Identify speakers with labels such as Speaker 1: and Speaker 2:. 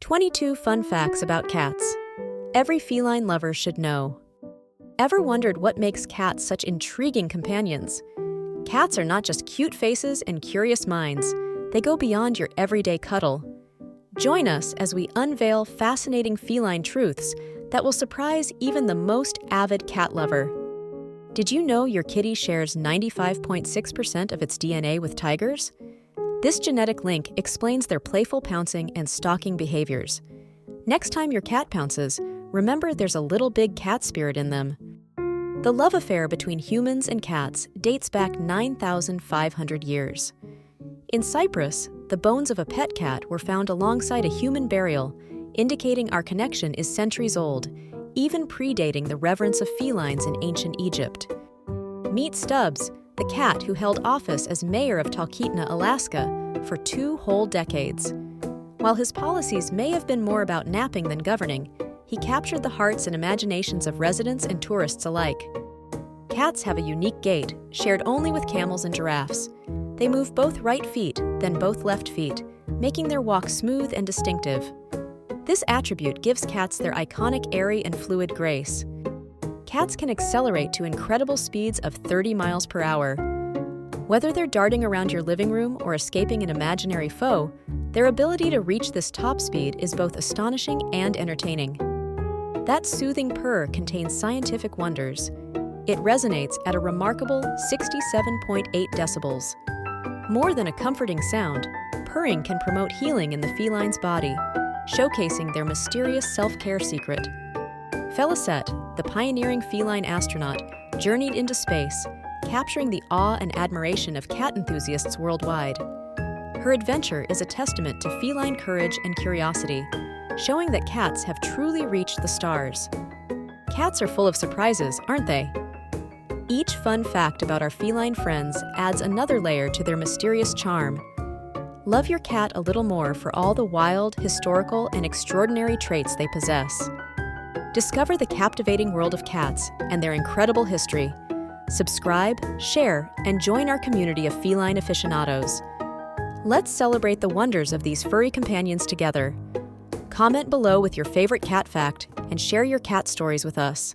Speaker 1: 22 fun facts about cats. Every feline lover should know. Ever wondered what makes cats such intriguing companions? Cats are not just cute faces and curious minds. They go beyond your everyday cuddle. Join us as we unveil fascinating feline truths that will surprise even the most avid cat lover. Did you know your kitty shares 95.6% of its DNA with tigers? This genetic link explains their playful pouncing and stalking behaviors. Next time your cat pounces, remember there's a little big cat spirit in them. The love affair between humans and cats dates back 9,500 years. In Cyprus, the bones of a pet cat were found alongside a human burial, indicating our connection is centuries old, even predating the reverence of felines in ancient Egypt. Meet Stubbs, the cat who held office as mayor of Talkeetna, Alaska, for 2 whole decades. While his policies may have been more about napping than governing, he captured the hearts and imaginations of residents and tourists alike. Cats have a unique gait, shared only with camels and giraffes. They move both right feet, then both left feet, making their walk smooth and distinctive. This attribute gives cats their iconic airy and fluid grace. Cats can accelerate to incredible speeds of 30 miles per hour. Whether they're darting around your living room or escaping an imaginary foe, their ability to reach this top speed is both astonishing and entertaining. That soothing purr contains scientific wonders. It resonates at a remarkable 67.8 decibels. More than a comforting sound, purring can promote healing in the feline's body, showcasing their mysterious self-care secret. Felicette, the pioneering feline astronaut, journeyed into space, capturing the awe and admiration of cat enthusiasts worldwide. Her adventure is a testament to feline courage and curiosity, showing that cats have truly reached the stars. Cats are full of surprises, aren't they? Each fun fact about our feline friends adds another layer to their mysterious charm. Love your cat a little more for all the wild, historical, and extraordinary traits they possess. Discover the captivating world of cats and their incredible history. Subscribe, share, and join our community of feline aficionados. Let's celebrate the wonders of these furry companions together. Comment below with your favorite cat fact and share your cat stories with us.